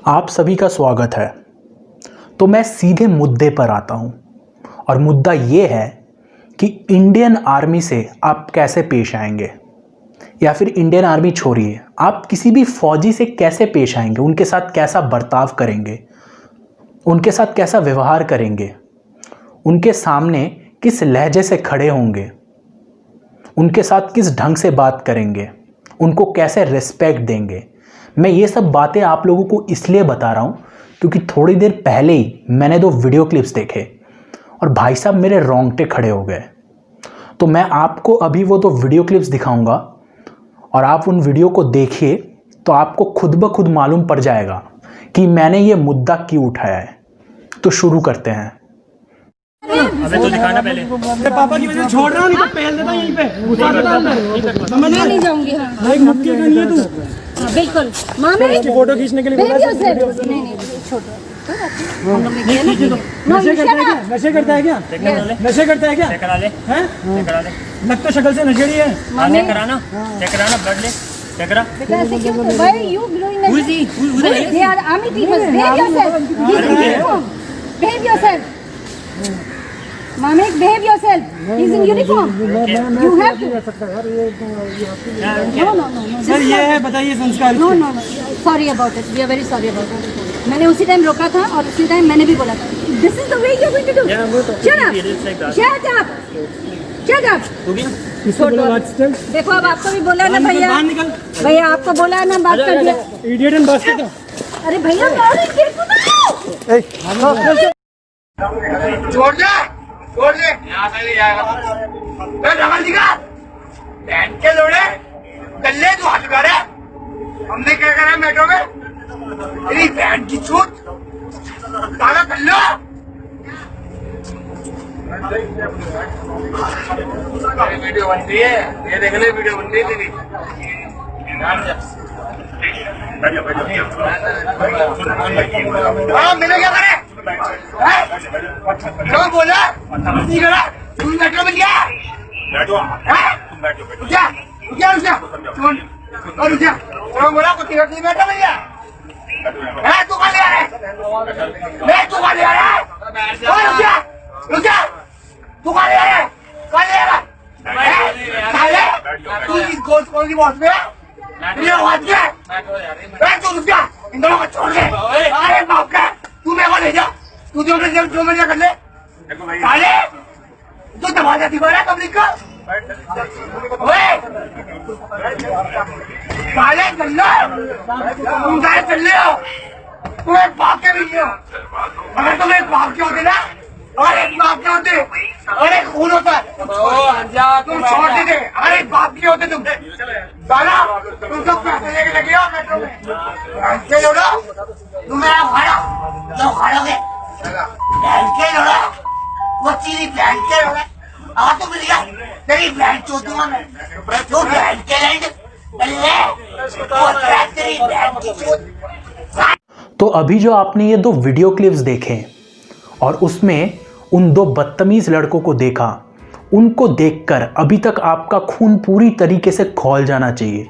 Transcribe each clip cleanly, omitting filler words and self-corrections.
आप सभी का स्वागत है। तो मैं सीधे मुद्दे पर आता हूं और मुद्दा ये है कि इंडियन आर्मी से आप कैसे पेश आएंगे, या फिर इंडियन आर्मी छोड़िए, आप किसी भी फौजी से कैसे पेश आएंगे, उनके साथ कैसा बर्ताव करेंगे, उनके साथ कैसा व्यवहार करेंगे, उनके सामने किस लहजे से खड़े होंगे, उनके साथ किस ढंग से बात करेंगे, उनको कैसे रिस्पेक्ट देंगे। मैं ये सब बातें आप लोगों को इसलिए बता रहा हूँ क्योंकि थोड़ी देर पहले ही मैंने 2 वीडियो क्लिप्स देखे और भाई साहब मेरे रोंगटे खड़े हो गए। तो मैं आपको अभी वो 2 वीडियो क्लिप्स दिखाऊंगा और आप उन वीडियो को देखिए तो आपको खुद ब खुद मालूम पड़ जाएगा कि मैंने ये मुद्दा क्यों उठाया है। तो शुरू करते हैं। अबे तो दिखाना पहले। पापा की वजह से छोड़ रहा हूँ, नहीं तो पहल देता यहीं पे। मैं नहीं जाऊंगी। हाँ एक मुक्के का नहीं है तू। हाँ, बिल्कुल मामी उसकी फोटो खींचने के लिए बोला था। नहीं नहीं छोड़ो। हम लोग ने किया ना। नशे करता है क्या? नशे करता है क्या? नशे करता है क्या? चेक करा ले। हैं? चेक करा ले। लग तो शक्ल से नशेड़ी है। चेक कराना। चेक कराना, ब्लड ले। चेक करा। बेटा ऐसे क्यों? Why are you doing that? Who is he? Who is he? They are army people. Behave yourself. He's in uniform. Behave yourself. Mami, behave yourself. He's in uniform. You have to. No. Sir ये है, बताइए संस्कार। No. Sorry about it. We are very sorry about it. मैंने उसी time रोका था और उसी टाइम मैंने भी बोला था This is the way you're going to do. Shut up. Shut up. Shut up. तू भी? किसको बोला बात चल? देखो अब आपको भी बोला है ना भैया। बाहर निकल। भैया आपको बोला है ना, बात कर दिया। Idiot and basket. अरे भैया छोड़ दे यहाँ से नहीं आएगा। दिखा बहन के लोड़े गले तू हाथ कर रहा। हमने क्या करा मेट्रो में? तेरी बहन की छूट ताला कर लो। वीडियो बन रही है, ये देख ले, वीडियो बन रही है तेरी। हाँ मैंने क्या करे? कौन बोला? नहीं करा। तुम मेट्रो में गया? कौन बोला? कुछ मेट्रो में गया? तू कहाँ ले आ रहा है? मैं तू कहाँ ले आ रहा है? रुक जा। तू कहाँ ले आ रहा है? कहाँ ले आ रहा है? तू इस गोश्त कौन सी बॉस में है? ये बात क्या है? तू रुक जा, इन दोनों को छोड़ दे। अरे बाप का, तू मेरे को ले जा। तू जो मर्जी कर ले। काले तू दबा जाती बोला पब्लिक को। काले चल लो, तुम गाय चल ले हो। तुम एक बाप के नहीं हो। अगर तुम एक बाप के होते ना, और एक बाप के होते, और एक खून होता, तुम छोड़ देते। अरे बाप के होते तुम साला, तुम सब पैसे लेके लगे हो मेट्रो में। ऐसे लोड़ो तुम मेरा खाड़ोगे। बहन के लोड़ा, वो चीनी बहन के लोड़ा। तो मिल गया तेरी बहन चोदूंगा मैं। जो बहन के लैंड तेरी बहन की चोद। तो अभी जो आपने ये 2 वीडियो क्लिप्स देखे और उसमें उन 2 बदतमीज लड़कों को देखा, उनको देखकर अभी तक आपका खून पूरी तरीके से खौल जाना चाहिए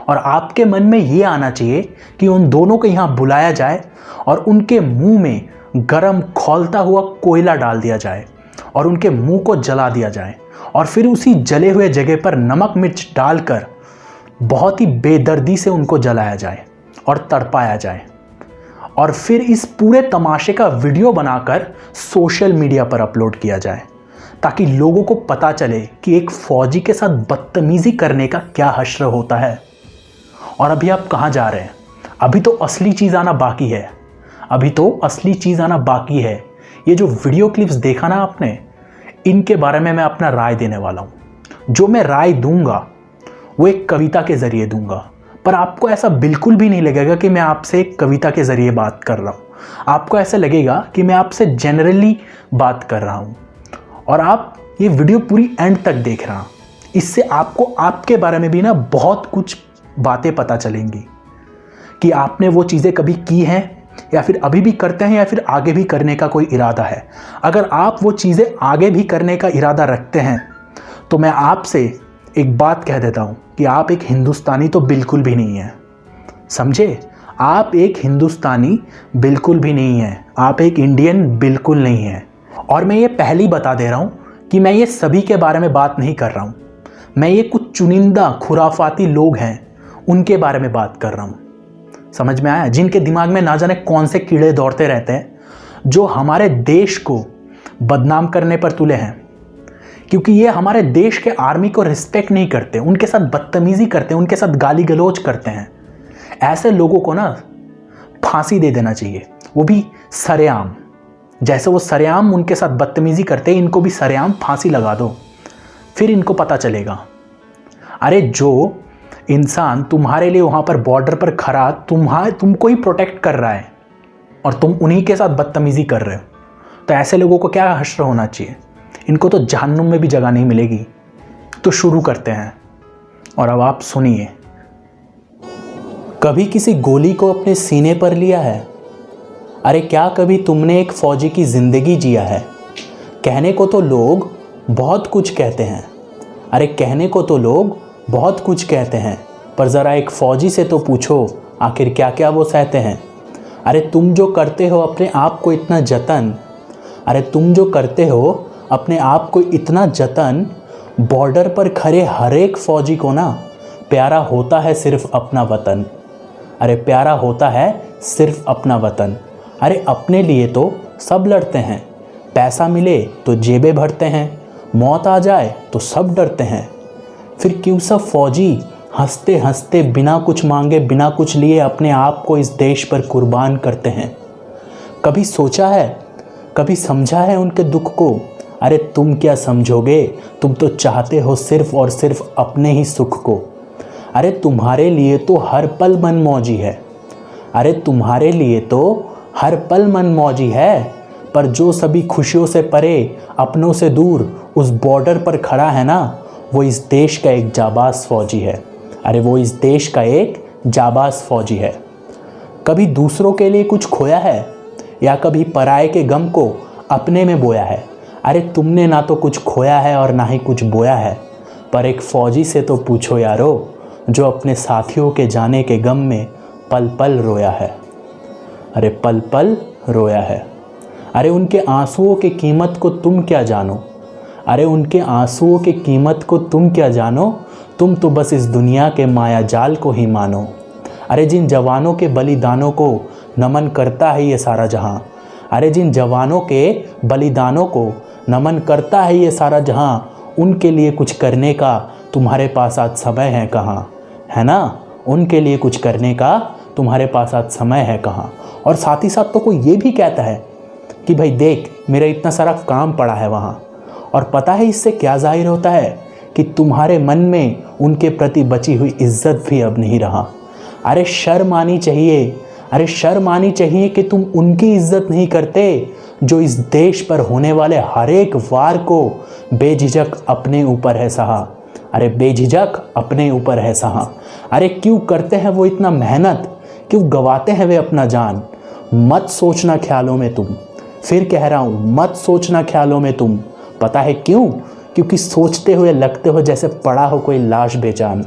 और आपके मन में ये आना चाहिए कि उन दोनों को यहाँ बुलाया जाए और उनके मुंह में गरम खौलता हुआ कोयला डाल दिया जाए और उनके मुंह को जला दिया जाए और फिर उसी जले हुए जगह पर नमक मिर्च डालकर बहुत ही बेदर्दी से उनको जलाया जाए और तड़पाया जाए और फिर इस पूरे तमाशे का वीडियो बनाकर सोशल मीडिया पर अपलोड किया जाए ताकि लोगों को पता चले कि एक फौजी के साथ बदतमीजी करने का क्या हश्र होता है। और अभी आप कहाँ जा रहे हैं? अभी तो असली चीज़ आना बाकी है। ये जो वीडियो क्लिप्स देखा ना आपने, इनके बारे में मैं अपना राय देने वाला हूँ। जो मैं राय दूंगा वो एक कविता के ज़रिए दूंगा, पर आपको ऐसा बिल्कुल भी नहीं लगेगा कि मैं आपसे एक कविता के ज़रिए बात कर रहा हूँ। आपको ऐसा लगेगा कि मैं आपसे जनरली बात कर रहा हूँ और आप ये वीडियो पूरी एंड तक देख रहा। इससे आपको आपके बारे में भी ना बहुत कुछ बातें पता चलेंगी कि आपने वो चीज़ें कभी की हैं या फिर अभी भी करते हैं या फिर आगे भी करने का कोई इरादा है। अगर आप वो चीज़ें आगे भी करने का इरादा रखते हैं तो मैं आपसे एक बात कह देता हूँ कि आप एक हिंदुस्तानी तो बिल्कुल भी नहीं है। समझे? आप एक हिंदुस्तानी बिल्कुल भी नहीं हैं, आप एक इंडियन बिल्कुल नहीं हैं। और मैं ये पहले ही बता दे रहा हूँ कि मैं ये सभी के बारे में बात नहीं कर रहा हूँ, मैं ये कुछ चुनिंदा खुराफाती लोग हैं उनके बारे में बात कर रहा हूँ। समझ में आया? जिनके दिमाग में ना जाने कौन से कीड़े दौड़ते रहते हैं, जो हमारे देश को बदनाम करने पर तुले हैं, क्योंकि ये हमारे देश के आर्मी को रिस्पेक्ट नहीं करते, उनके साथ बदतमीज़ी करते हैं, उनके साथ गाली गलौज करते हैं। ऐसे लोगों को ना फांसी दे देना चाहिए, वो भी सरेआम। जैसे वो सरेआम उनके साथ बदतमीज़ी करते हैं, इनको भी सरेआम फांसी लगा दो, फिर इनको पता चलेगा। अरे जो इंसान तुम्हारे लिए वहाँ पर बॉर्डर पर खड़ा तुमको ही प्रोटेक्ट कर रहा है और तुम उन्हीं के साथ बदतमीज़ी कर रहे हो, तो ऐसे लोगों को क्या हश्र होना चाहिए? इनको तो जहन्नुम में भी जगह नहीं मिलेगी। तो शुरू करते हैं, और अब आप सुनिए। कभी किसी गोली को अपने सीने पर लिया है? अरे क्या कभी तुमने एक फौजी की ज़िंदगी जिया है? कहने को तो लोग बहुत कुछ कहते हैं, अरे कहने को तो लोग बहुत कुछ कहते हैं, पर ज़रा एक फ़ौजी से तो पूछो आखिर क्या क्या वो सहते हैं। अरे तुम जो करते हो अपने आप को इतना जतन, अरे तुम जो करते हो अपने आप को इतना जतन, बॉर्डर पर खड़े हर एक फ़ौजी को ना प्यारा होता है सिर्फ़ अपना वतन। अरे प्यारा होता है सिर्फ़ अपना वतन। अरे अपने लिए तो सब लड़ते हैं, पैसा मिले तो जेबें भरते हैं, मौत आ जाए तो सब डरते हैं। फिर क्यों सब फ़ौजी हंसते हंसते बिना कुछ मांगे बिना कुछ लिए अपने आप को इस देश पर कुर्बान करते हैं? कभी सोचा है, कभी समझा है उनके दुख को? अरे तुम क्या समझोगे, तुम तो चाहते हो सिर्फ़ और सिर्फ अपने ही सुख को। अरे तुम्हारे लिए तो हर पल मन मौजी है, अरे तुम्हारे लिए तो हर पल मन मौजी है, पर जो सभी खुशियों से परे अपनों से दूर उस बॉर्डर पर खड़ा है ना, वो इस देश का एक जाबाज फ़ौजी है। अरे वो इस देश का एक जाबाज फ़ौजी है। कभी दूसरों के लिए कुछ खोया है या कभी पराये के गम को अपने में बोया है? अरे तुमने ना तो कुछ खोया है और ना ही कुछ बोया है, पर एक फ़ौजी से तो पूछो यारो, जो अपने साथियों के जाने के गम में पल पल रोया है। अरे पल पल रोया है। अरे उनके आंसुओं की कीमत को तुम क्या जानो, अरे उनके आंसुओं की कीमत को तुम क्या जानो, तुम तो बस इस दुनिया के माया जाल को ही मानो। अरे जिन जवानों के बलिदानों को नमन करता है ये सारा जहां, अरे जिन जवानों के बलिदानों को नमन करता है ये सारा जहां, उनके लिए कुछ करने का तुम्हारे पास आज समय है कहाँ? है ना, उनके लिए कुछ करने का तुम्हारे पास आज समय है कहाँ? और साथ ही साथ तो कोई ये भी कहता है कि भाई देख, मेरा इतना सारा काम पड़ा है वहाँ, और पता है इससे क्या जाहिर होता है कि तुम्हारे मन में उनके प्रति बची हुई इज्जत भी अब नहीं रहा। अरे शर्म आनी चाहिए, अरे शर्म आनी चाहिए कि तुम उनकी इज्जत नहीं करते जो इस देश पर होने वाले हर एक वार को बेझिझक अपने ऊपर है सहा। अरे बेझिझक अपने ऊपर है सहा। अरे क्यों करते हैं वो इतना मेहनत, क्यों गवाते हैं वे अपना जान? मत सोचना ख्यालों में तुम, फिर कह रहा हूँ मत सोचना ख्यालों में तुम। पता है क्यों? क्योंकि सोचते हुए लगते हो जैसे पड़ा हो कोई लाश बेजान।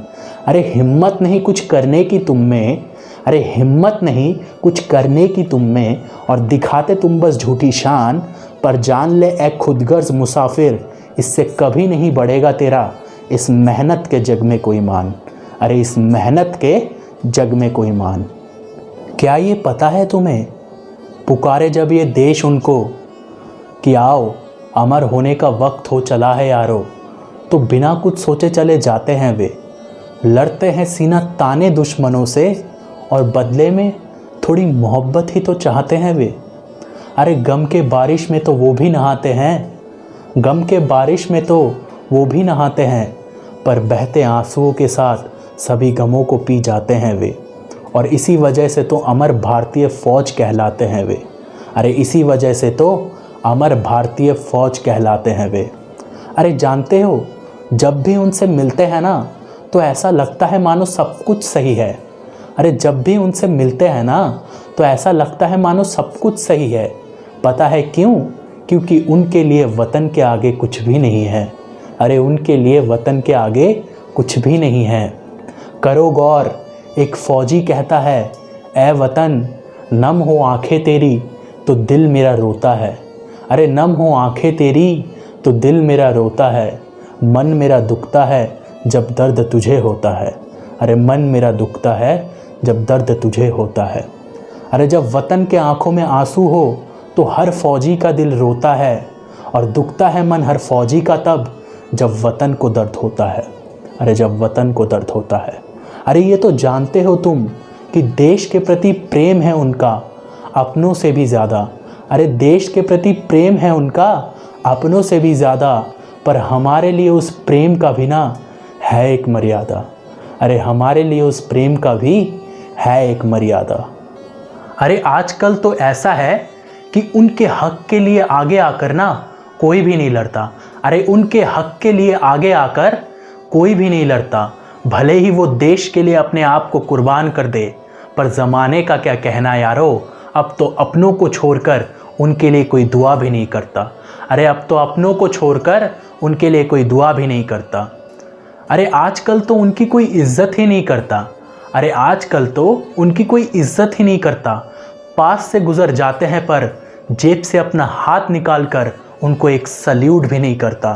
अरे हिम्मत नहीं कुछ करने की तुम में, अरे हिम्मत नहीं कुछ करने की तुम में, और दिखाते तुम बस झूठी शान। पर जान ले ए खुदगर्ज मुसाफिर, इससे कभी नहीं बढ़ेगा तेरा इस मेहनत के जग में कोई मान। अरे इस मेहनत के जग में कोई मान। क्या ये पता है तुम्हें, पुकारे जब ये देश उनको कि आओ अमर होने का वक्त हो चला है यारो, तो बिना कुछ सोचे चले जाते हैं वे। लड़ते हैं सीना ताने दुश्मनों से, और बदले में थोड़ी मोहब्बत ही तो चाहते हैं वे। अरे गम के बारिश में तो वो भी नहाते हैं, गम के बारिश में तो वो भी नहाते हैं, पर बहते आंसुओं के साथ सभी गमों को पी जाते हैं वे। और इसी वजह से तो अमर भारतीय फ़ौज कहलाते हैं वे। अरे इसी वजह से तो अमर भारतीय फ़ौज कहलाते हैं वे। अरे जानते हो, जब भी उनसे मिलते हैं ना, तो ऐसा लगता है मानो सब कुछ सही है। अरे जब भी उनसे मिलते हैं ना, तो ऐसा लगता है मानो सब कुछ सही है। पता है क्यों? क्योंकि उनके लिए वतन के आगे कुछ भी नहीं है। अरे उनके लिए वतन के आगे कुछ भी नहीं है। करो गौर, एक फ़ौजी कहता है ए वतन नम हो आंखें तेरी तो दिल मेरा रोता है। अरे नम हो आंखें तेरी तो दिल मेरा रोता है। मन मेरा दुखता है जब दर्द तुझे होता है। अरे मन मेरा दुखता है जब दर्द तुझे होता है। अरे जब वतन के आंखों में आंसू हो तो हर फौजी का दिल रोता है, और दुखता है मन हर फौजी का तब जब वतन को दर्द होता है। अरे जब वतन को दर्द होता है। अरे ये तो जानते हो तुम कि देश के प्रति प्रेम है उनका अपनों से भी ज़्यादा। अरे देश के प्रति प्रेम है उनका अपनों से भी ज़्यादा, पर हमारे लिए उस प्रेम का भी ना है एक मर्यादा। अरे हमारे लिए उस प्रेम का भी है एक मर्यादा। अरे आजकल तो ऐसा है कि उनके हक के लिए आगे आकर ना कोई भी नहीं लड़ता। अरे उनके हक के लिए आगे आकर कोई भी नहीं लड़ता, भले ही वो देश के लिए अपने आप को कुर्बान कर दे। पर ज़माने का क्या कहना यारो, अब तो अपनों को छोड़कर उनके लिए कोई दुआ भी नहीं करता। अरे अब तो अपनों को छोड़कर उनके लिए कोई दुआ भी नहीं करता। अरे आजकल तो उनकी कोई इज्जत ही नहीं करता। अरे आजकल तो उनकी कोई इज्जत ही नहीं करता। पास से गुजर जाते हैं पर जेब से अपना हाथ निकाल कर उनको एक सल्यूट भी नहीं करता।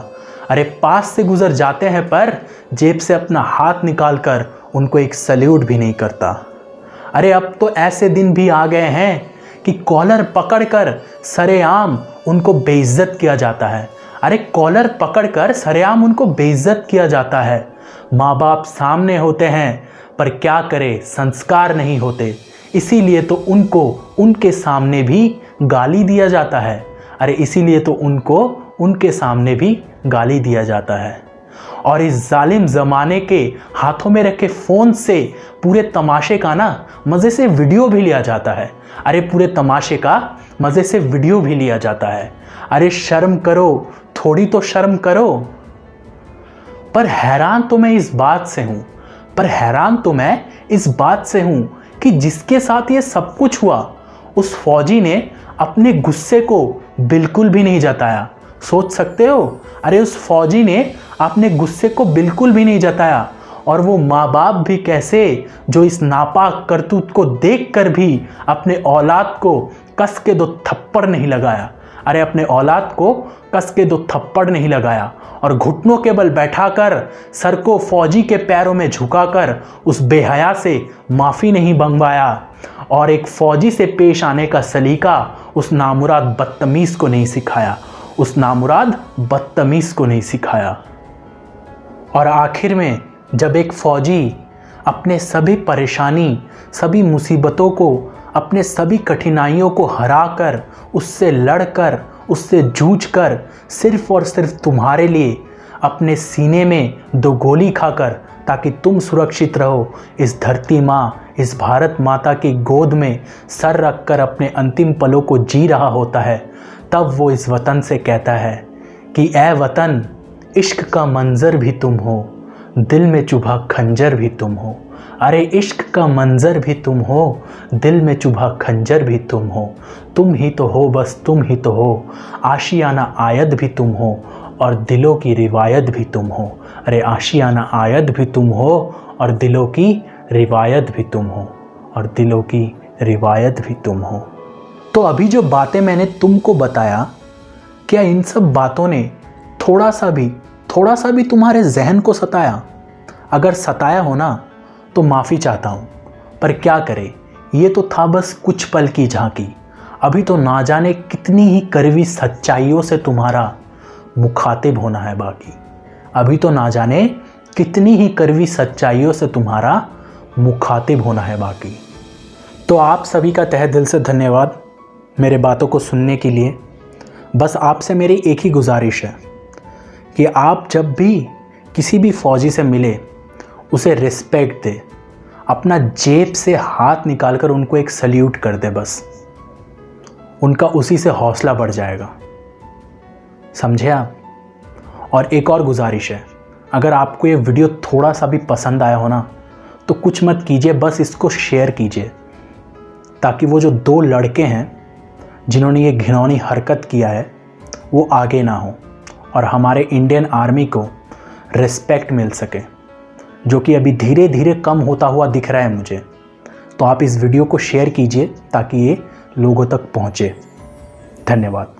अरे पास से गुजर जाते हैं पर जेब से अपना हाथ निकाल कर उनको एक सल्यूट भी नहीं करता। अरे अब तो ऐसे दिन भी आ गए हैं कि कॉलर पकड़कर सरेआम उनको बेइज्जत किया जाता है। अरे कॉलर पकड़कर सरेआम उनको बेइज्जत किया जाता है। माँ बाप सामने होते हैं पर क्या करे संस्कार नहीं होते, इसीलिए तो उनको उनके सामने भी गाली दिया जाता है। अरे इसीलिए तो उनको उनके सामने भी गाली दिया जाता है। और इस जालिम ज़माने के हाथों में रखे फ़ोन से पूरे तमाशे का ना मज़े से वीडियो भी लिया जाता है। अरे पूरे तमाशे का मज़े से वीडियो भी लिया जाता है। अरे शर्म करो, थोड़ी तो शर्म करो। पर हैरान तो मैं इस बात से हूँ कि जिसके साथ ये सब कुछ हुआ उस फौजी ने अपने गुस्से को बिल्कुल भी नहीं जताया। सोच सकते हो, अरे उस फौजी ने अपने गुस्से को बिल्कुल भी नहीं जताया। और वो माँ बाप भी कैसे, जो इस नापाक करतूत को देखकर भी अपने औलाद को कस के 2 थप्पड़ नहीं लगाया। अरे अपने औलाद को कस के 2 थप्पड़ नहीं लगाया और घुटनों के बल बैठाकर सर को फौजी के पैरों में झुकाकर उस बेहया से माफ़ी नहीं मंगवाया और एक फौजी से पेश आने का सलीका उस नामुराद बदतमीज़ को नहीं सिखाया। और आखिर में जब एक फ़ौजी अपने सभी परेशानी, सभी मुसीबतों को, अपने सभी कठिनाइयों को हराकर, उससे लड़कर, उससे जूझकर सिर्फ़ और सिर्फ तुम्हारे लिए अपने सीने में 2 गोली खाकर, ताकि तुम सुरक्षित रहो, इस धरती माँ, इस भारत माता की गोद में सर रखकर अपने अंतिम पलों को जी रहा होता है, तब वो इस वतन से कहता है कि ए वतन, इश्क का मंज़र भी तुम हो, दिल में चुभा खंजर भी तुम हो। अरे इश्क का मंज़र भी तुम हो, दिल में चुभा खंजर भी तुम हो। तुम ही तो हो, बस तुम ही तो हो, आशियाना आयत भी तुम हो और दिलों की रिवायत भी तुम हो। अरे आशियाना आयत भी तुम हो और दिलों की रिवायत भी तुम हो, और दिलों की रिवायत भी तुम हो। तो अभी जो बातें मैंने तुमको बताया, क्या इन सब बातों ने थोड़ा सा भी तुम्हारे जहन को सताया? अगर सताया हो ना तो माफ़ी चाहता हूँ, पर क्या करें, ये तो था बस कुछ पल की झांकी। अभी तो ना जाने कितनी ही कड़वी सच्चाइयों से तुम्हारा मुखातिब होना है बाकी। अभी तो ना जाने कितनी ही कड़वी सच्चाइयों से तुम्हारा मुखातिब होना है बाकी। तो आप सभी का तहे दिल से धन्यवाद मेरे बातों को सुनने के लिए। बस आपसे मेरी एक ही गुजारिश है कि आप जब भी किसी भी फ़ौजी से मिले उसे रिस्पेक्ट दे, अपना जेब से हाथ निकालकर उनको एक सल्यूट कर दे, बस उनका उसी से हौसला बढ़ जाएगा। समझे आप? और एक और गुजारिश है, अगर आपको ये वीडियो थोड़ा सा भी पसंद आया हो ना तो कुछ मत कीजिए, बस इसको शेयर कीजिए, ताकि वो जो 2 लड़के हैं जिन्होंने ये घिनौनी हरकत किया है वो आगे ना हो और हमारे इंडियन आर्मी को रिस्पेक्ट मिल सके, जो कि अभी धीरे धीरे कम होता हुआ दिख रहा है मुझे। तो आप इस वीडियो को शेयर कीजिए ताकि ये लोगों तक पहुँचे। धन्यवाद।